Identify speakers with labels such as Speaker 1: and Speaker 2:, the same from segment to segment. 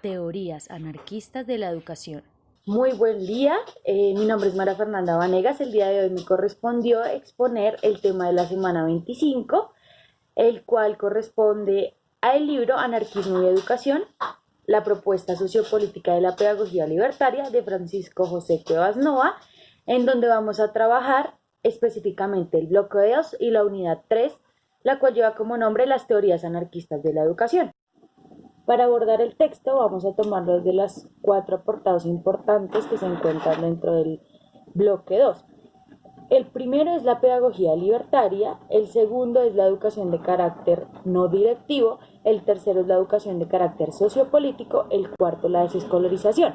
Speaker 1: Teorías anarquistas de la educación.
Speaker 2: Muy buen día, mi nombre es María Fernanda Vanegas. El día de hoy me correspondió exponer el tema de la semana 25, el cual corresponde al libro Anarquismo y Educación, la propuesta sociopolítica de la pedagogía libertaria de Francisco José Cuevas Noa, en donde vamos a trabajar específicamente el bloque 2 y la unidad 3, la cual lleva como nombre las teorías anarquistas de la educación. Para abordar el texto vamos a tomarlo desde los 4 apartados importantes que se encuentran dentro del bloque 2. El primero es la pedagogía libertaria, el segundo es la educación de carácter no directivo, el tercero es la educación de carácter sociopolítico, el cuarto la desescolarización.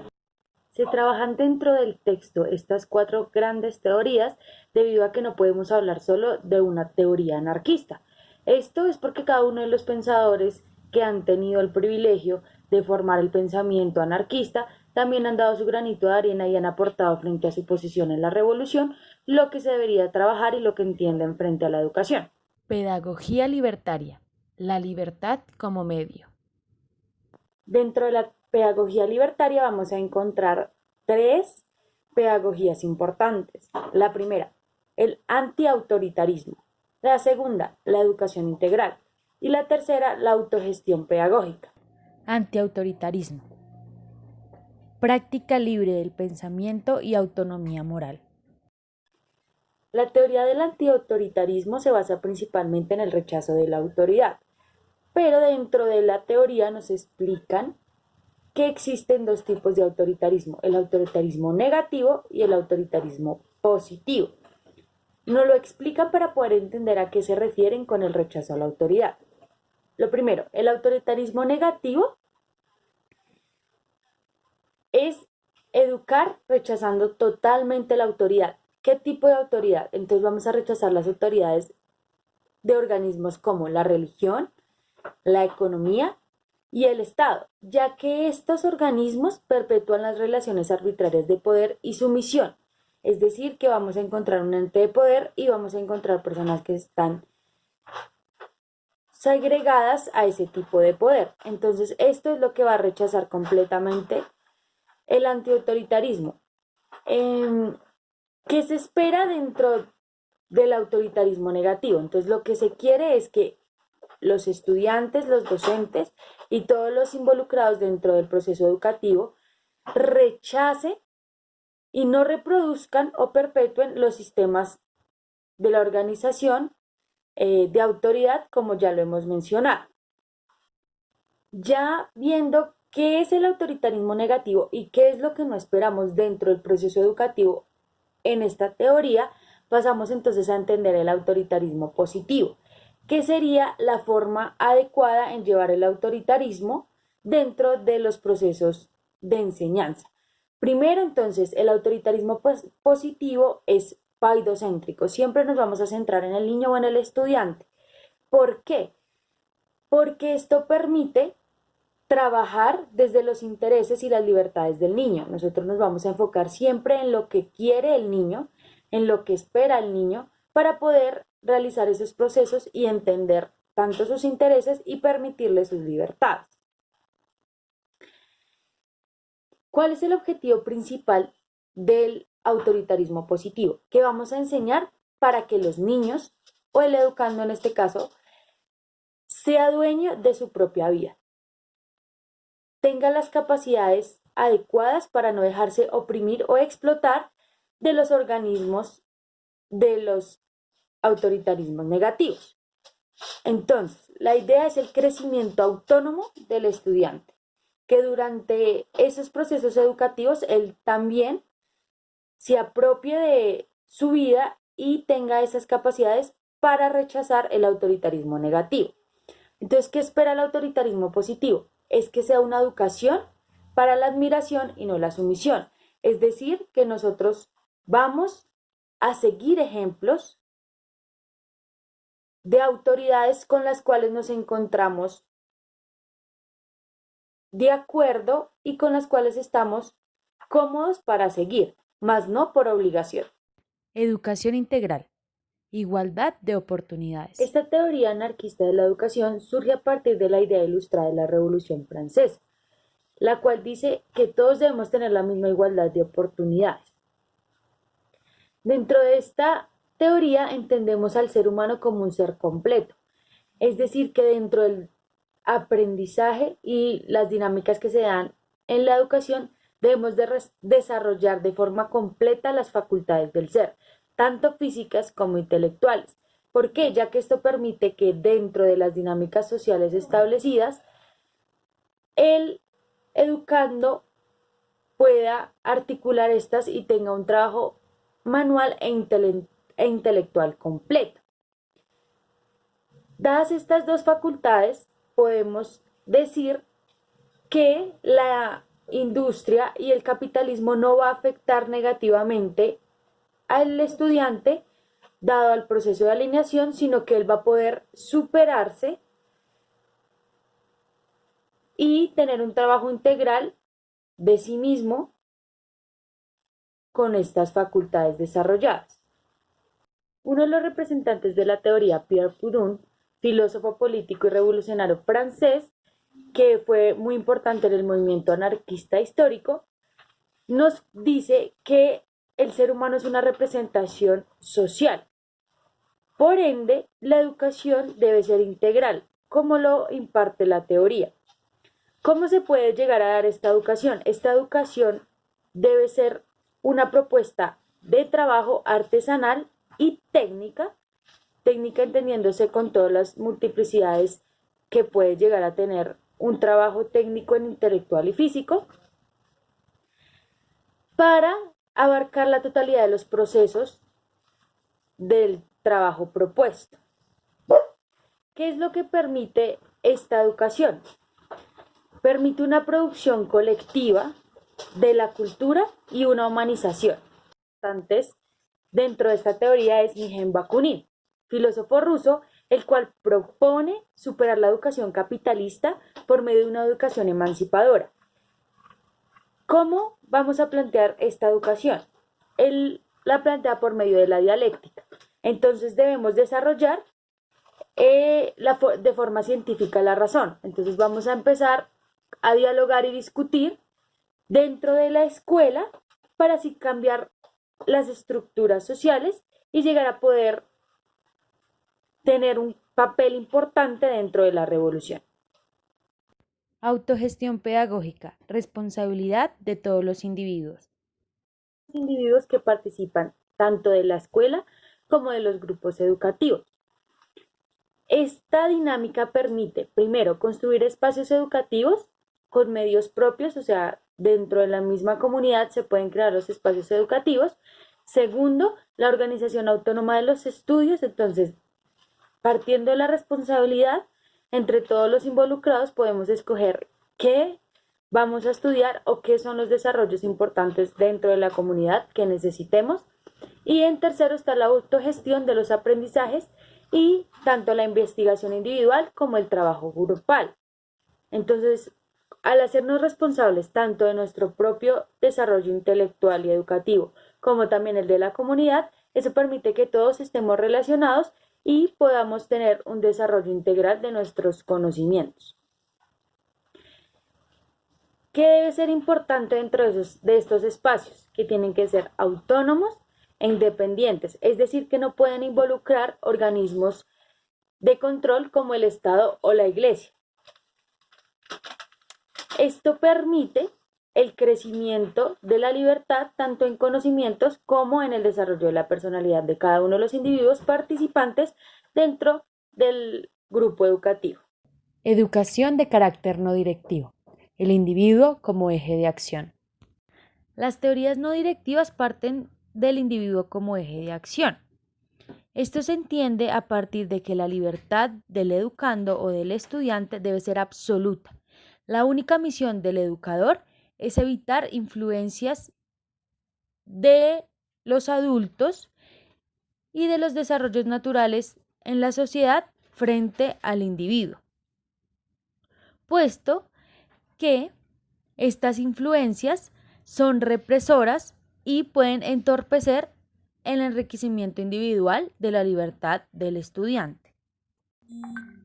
Speaker 2: Se trabajan dentro del texto estas 4 grandes teorías debido a que no podemos hablar solo de una teoría anarquista. Esto es porque cada uno de los pensadores que han tenido el privilegio de formar el pensamiento anarquista también han dado su granito de arena y han aportado frente a su posición en la revolución lo que se debería trabajar y lo que entienden frente a la educación.
Speaker 1: Pedagogía libertaria. La libertad como medio.
Speaker 2: Dentro de la pedagogía libertaria vamos a encontrar 3 pedagogías importantes. La primera, el antiautoritarismo. La segunda, la educación integral. Y la tercera, la autogestión pedagógica.
Speaker 1: Antiautoritarismo. Práctica libre del pensamiento y autonomía moral.
Speaker 2: La teoría del antiautoritarismo se basa principalmente en el rechazo de la autoridad, pero dentro de la teoría nos explican que existen 2 tipos de autoritarismo, el autoritarismo negativo y el autoritarismo positivo. Nos lo explican para poder entender a qué se refieren con el rechazo a la autoridad. Lo primero, el autoritarismo negativo es educar rechazando totalmente la autoridad. ¿Qué tipo de autoridad? Entonces vamos a rechazar las autoridades de organismos como la religión, la economía y el Estado, ya que estos organismos perpetúan las relaciones arbitrarias de poder y sumisión. Es decir, que vamos a encontrar un ente de poder y vamos a encontrar personas que están segregadas a ese tipo de poder. Entonces, esto es lo que va a rechazar completamente el antiautoritarismo. ¿Qué se espera dentro del autoritarismo negativo? Entonces, lo que se quiere es que los estudiantes, los docentes y todos los involucrados dentro del proceso educativo rechacen y no reproduzcan o perpetúen los sistemas de la organización de autoridad, como ya lo hemos mencionado. Ya viendo qué es el autoritarismo negativo y qué es lo que no esperamos dentro del proceso educativo en esta teoría, pasamos entonces a entender el autoritarismo positivo, que sería la forma adecuada en llevar el autoritarismo dentro de los procesos de enseñanza. Primero, entonces, el autoritarismo positivo es paidocéntrico. Siempre nos vamos a centrar en el niño o en el estudiante. ¿Por qué? Porque esto permite trabajar desde los intereses y las libertades del niño. Nosotros nos vamos a enfocar siempre en lo que quiere el niño, en lo que espera el niño, para poder realizar esos procesos y entender tanto sus intereses y permitirle sus libertades. ¿Cuál es el objetivo principal del autoritarismo positivo? Que vamos a enseñar para que los niños, o el educando en este caso, sea dueño de su propia vida, tenga las capacidades adecuadas para no dejarse oprimir o explotar de los organismos de los autoritarismos negativos. Entonces, la idea es el crecimiento autónomo del estudiante, que durante esos procesos educativos él también se apropie de su vida y tenga esas capacidades para rechazar el autoritarismo negativo. Entonces, ¿qué espera el autoritarismo positivo? Es que sea una educación para la admiración y no la sumisión. Es decir, que nosotros vamos a seguir ejemplos de autoridades con las cuales nos encontramos de acuerdo y con las cuales estamos cómodos para seguir, mas no por obligación.
Speaker 1: Educación integral. Igualdad de oportunidades.
Speaker 2: Esta teoría anarquista de la educación surge a partir de la idea ilustrada de la Revolución Francesa. la cual dice que todos debemos tener la misma igualdad de oportunidades. Dentro de esta teoría entendemos al ser humano como un ser completo, es decir, que dentro del aprendizaje y las dinámicas que se dan en la educación debemos desarrollar de forma completa las facultades del ser, tanto físicas como intelectuales. ¿Por qué? Ya que esto permite que dentro de las dinámicas sociales establecidas, el educando pueda articular estas y tenga un trabajo manual e intelectual completo. Dadas estas dos facultades, podemos decir que la industria y el capitalismo no va a afectar negativamente al estudiante dado al proceso de alineación, sino que él va a poder superarse y tener un trabajo integral de sí mismo con estas facultades desarrolladas. Uno de los representantes de la teoría, Pierre Proudhon, filósofo político y revolucionario francés, que fue muy importante en el movimiento anarquista histórico, nos dice que el ser humano es una representación social. Por ende, la educación debe ser integral, como lo imparte la teoría. ¿Cómo se puede llegar a dar esta educación? Esta educación debe ser una propuesta de trabajo artesanal y técnica entendiéndose con todas las multiplicidades que puede llegar a tener un trabajo técnico en intelectual y físico, para abarcar la totalidad de los procesos del trabajo propuesto. ¿Qué es lo que permite esta educación? Permite una producción colectiva de la cultura y una humanización. Antes, dentro de esta teoría es Mijaíl Bakunin, filósofo ruso, el cual propone superar la educación capitalista por medio de una educación emancipadora. ¿Cómo vamos a plantear esta educación? Él la plantea por medio de la dialéctica. Entonces debemos desarrollar de forma científica la razón. Entonces vamos a empezar a dialogar y discutir dentro de la escuela para así cambiar las estructuras sociales y llegar a poder tener un papel importante dentro de la revolución.
Speaker 1: Autogestión pedagógica, responsabilidad de todos los individuos.
Speaker 2: Los individuos que participan tanto de la escuela como de los grupos educativos. Esta dinámica permite, primero, construir espacios educativos con medios propios, o sea, dentro de la misma comunidad se pueden crear los espacios educativos. Segundo, la organización autónoma de los estudios, entonces, partiendo de la responsabilidad, entre todos los involucrados podemos escoger qué vamos a estudiar o qué son los desarrollos importantes dentro de la comunidad que necesitemos. Y en tercero está la autogestión de los aprendizajes y tanto la investigación individual como el trabajo grupal. Entonces, al hacernos responsables tanto de nuestro propio desarrollo intelectual y educativo como también el de la comunidad, eso permite que todos estemos relacionados y podamos tener un desarrollo integral de nuestros conocimientos. ¿Qué debe ser importante dentro de estos espacios? Que tienen que ser autónomos e independientes, es decir, que no pueden involucrar organismos de control como el Estado o la Iglesia. Esto permite el crecimiento de la libertad tanto en conocimientos como en el desarrollo de la personalidad de cada uno de los individuos participantes dentro del grupo educativo.
Speaker 1: Educación de carácter no directivo. El individuo como eje de acción. Las teorías no directivas parten del individuo como eje de acción. Esto se entiende a partir de que la libertad del educando o del estudiante debe ser absoluta. La única misión del educador es evitar influencias de los adultos y de los desarrollos naturales en la sociedad frente al individuo, puesto que estas influencias son represoras y pueden entorpecer el enriquecimiento individual de la libertad del estudiante.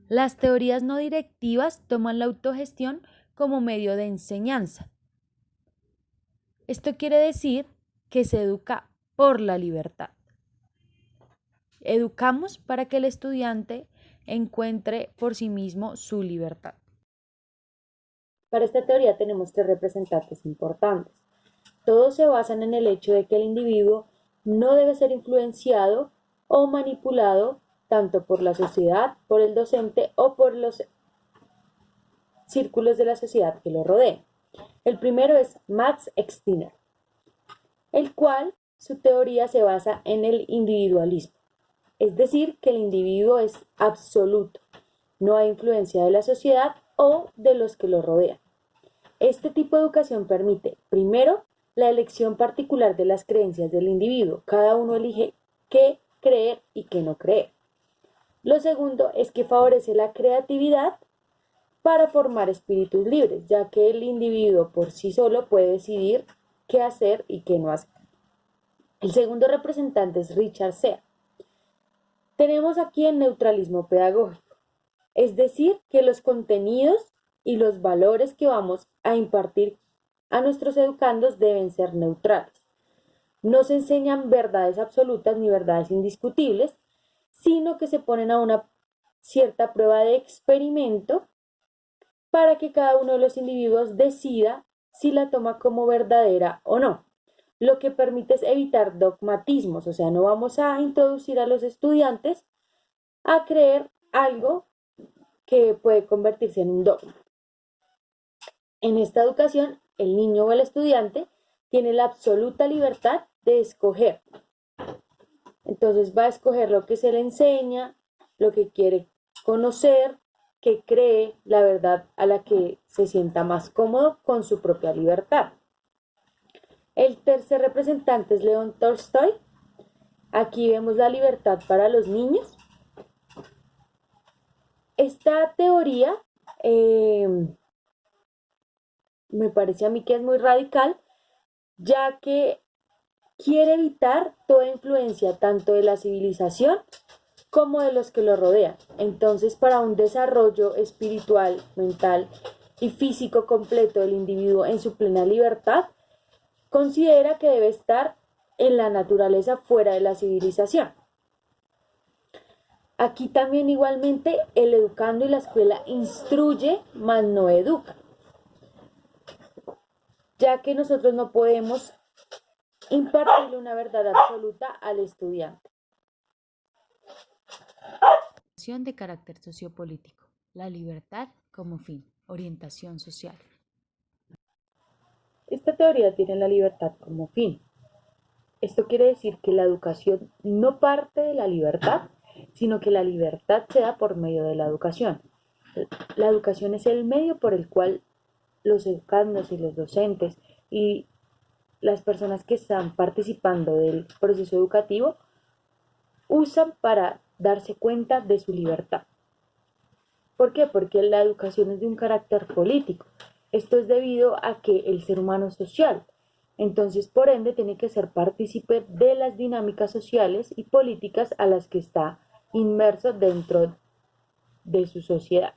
Speaker 1: Las teorías no directivas toman la autogestión como medio de enseñanza. Esto quiere decir que se educa por la libertad. Educamos para que el estudiante encuentre por sí mismo su libertad.
Speaker 2: Para esta teoría tenemos tres representantes importantes. Todos se basan en el hecho de que el individuo no debe ser influenciado o manipulado tanto por la sociedad, por el docente o por los círculos de la sociedad que lo rodean. El primero es Max Stirner, el cual su teoría se basa en el individualismo, es decir, que el individuo es absoluto, no hay influencia de la sociedad o de los que lo rodean. Este tipo de educación permite, primero, la elección particular de las creencias del individuo. Cada uno elige qué creer y qué no creer. Lo segundo es que favorece la creatividad para formar espíritus libres, ya que el individuo por sí solo puede decidir qué hacer y qué no hacer. El segundo representante es Richard Sea. Tenemos aquí el neutralismo pedagógico, es decir, que los contenidos y los valores que vamos a impartir a nuestros educandos deben ser neutrales. No se enseñan verdades absolutas ni verdades indiscutibles, sino que se ponen a una cierta prueba de experimento para que cada uno de los individuos decida si la toma como verdadera o no. Lo que permite es evitar dogmatismos, o sea, no vamos a introducir a los estudiantes a creer algo que puede convertirse en un dogma. En esta educación, el niño o el estudiante tiene la absoluta libertad de escoger. Entonces va a escoger lo que se le enseña, lo que quiere conocer, que cree, la verdad a la que se sienta más cómodo con su propia libertad. El tercer representante es León Tolstoy. Aquí vemos la libertad para los niños. Esta teoría me parece a mí que es muy radical, ya que quiere evitar toda influencia tanto de la civilización como de los que lo rodean. Entonces, para un desarrollo espiritual, mental y físico completo del individuo en su plena libertad, considera que debe estar en la naturaleza fuera de la civilización. Aquí también igualmente el educando y la escuela instruye, mas no educa, ya que nosotros no podemos impartirle una verdad absoluta al estudiante.
Speaker 1: De carácter sociopolítico. La libertad como fin. Orientación social.
Speaker 2: Esta teoría tiene la libertad como fin. Esto quiere decir que la educación no parte de la libertad, sino que la libertad se da por medio de la educación. La educación es el medio por el cual los educandos y los docentes y las personas que están participando del proceso educativo usan para darse cuenta de su libertad. ¿Por qué? Porque la educación es de un carácter político. Esto es debido a que el ser humano es social. Entonces, por ende, tiene que ser partícipe de las dinámicas sociales y políticas a las que está inmerso dentro de su sociedad.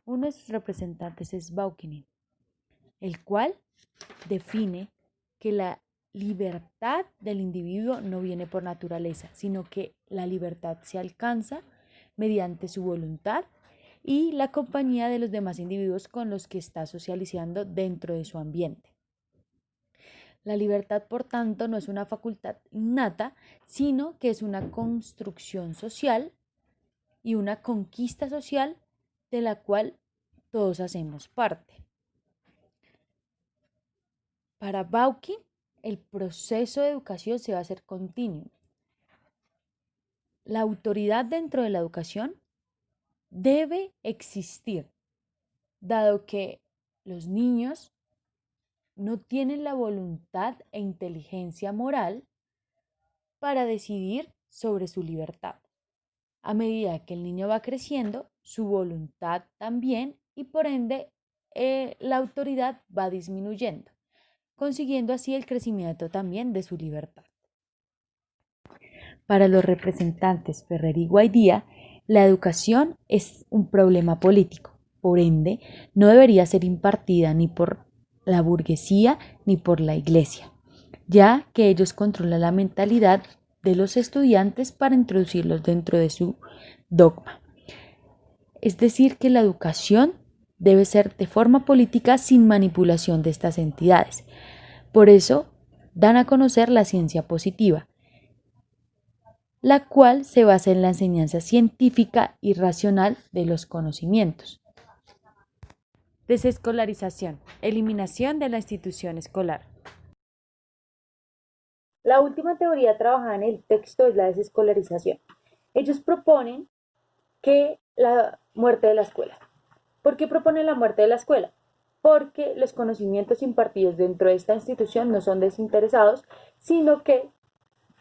Speaker 1: Uno de sus representantes es Bakunin, el cual define que la libertad del individuo no viene por naturaleza, sino que la libertad se alcanza mediante su voluntad y la compañía de los demás individuos con los que está socializando dentro de su ambiente. La libertad, por tanto, no es una facultad innata, sino que es una construcción social y una conquista social de la cual todos hacemos parte. Para Bakunin, el proceso de educación se va a hacer continuo. La autoridad dentro de la educación debe existir, dado que los niños no tienen la voluntad e inteligencia moral para decidir sobre su libertad. A medida que el niño va creciendo, su voluntad también y por ende la autoridad va disminuyendo, consiguiendo así el crecimiento también de su libertad. Para los representantes Ferrer y Guaidía, la educación es un problema político. por ende, no debería ser impartida ni por la burguesía ni por la iglesia, ya que ellos controlan la mentalidad de los estudiantes para introducirlos dentro de su dogma. Es decir, que la educación debe ser de forma política sin manipulación de estas entidades. Por eso, dan a conocer la ciencia positiva, la cual se basa en la enseñanza científica y racional de los conocimientos. Desescolarización, eliminación de la institución escolar.
Speaker 2: La última teoría trabajada en el texto es la desescolarización. Ellos proponen que la muerte de la escuela. ¿Por qué proponen la muerte de la escuela? Porque los conocimientos impartidos dentro de esta institución no son desinteresados, sino que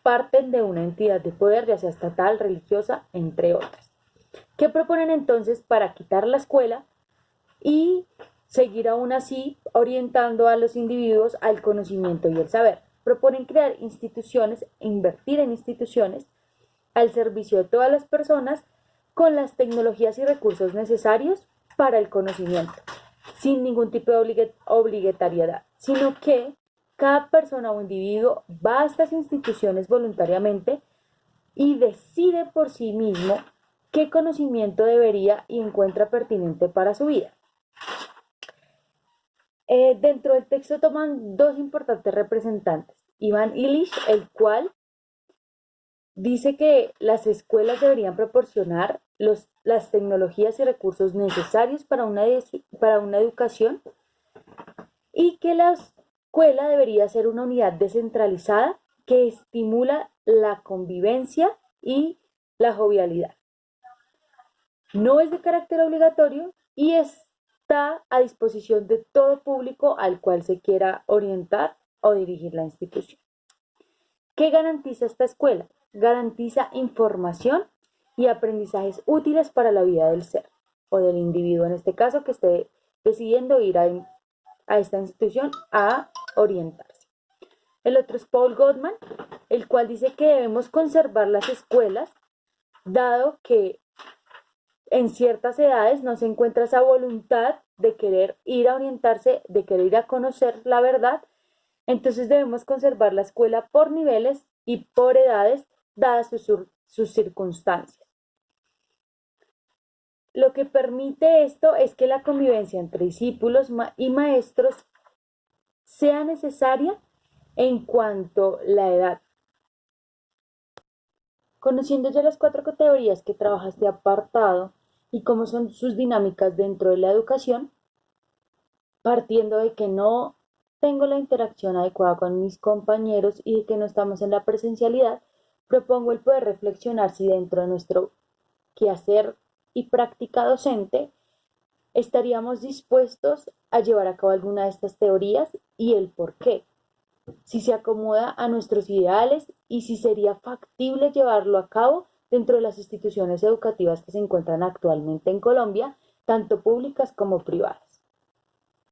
Speaker 2: parten de una entidad de poder, ya sea estatal, religiosa, entre otras. ¿Qué proponen entonces para quitar la escuela y seguir aún así orientando a los individuos al conocimiento y el saber? Proponen crear instituciones, invertir en instituciones al servicio de todas las personas con las tecnologías y recursos necesarios para el conocimiento, sin ningún tipo de obligatoriedad, sino que cada persona o individuo va a estas instituciones voluntariamente y decide por sí mismo qué conocimiento debería y encuentra pertinente para su vida. Dentro del texto toman dos importantes representantes. Iván Illich, el cual dice que las escuelas deberían proporcionar las tecnologías y recursos necesarios para una educación y que la escuela debería ser una unidad descentralizada que estimula la convivencia y la jovialidad. No es de carácter obligatorio y está a disposición de todo público al cual se quiera orientar o dirigir la institución. ¿Qué garantiza esta escuela? Garantiza información y aprendizajes útiles para la vida del ser o del individuo, en este caso, que esté decidiendo ir a esta institución a orientarse. El otro es Paul Goldman, el cual dice que debemos conservar las escuelas, dado que en ciertas edades no se encuentra esa voluntad de querer ir a orientarse, de querer ir a conocer la verdad. Entonces debemos conservar la escuela por niveles y por edades, dadas sus circunstancias. Lo que permite esto es que la convivencia entre discípulos y maestros sea necesaria en cuanto a la edad. Conociendo ya las 4 categorías que trabaja este apartado y cómo son sus dinámicas dentro de la educación, partiendo de que no tengo la interacción adecuada con mis compañeros y de que no estamos en la presencialidad, propongo el poder reflexionar si dentro de nuestro quehacer y práctica docente estaríamos dispuestos a llevar a cabo alguna de estas teorías y el por qué, si se acomoda a nuestros ideales y si sería factible llevarlo a cabo dentro de las instituciones educativas que se encuentran actualmente en Colombia, tanto públicas como privadas.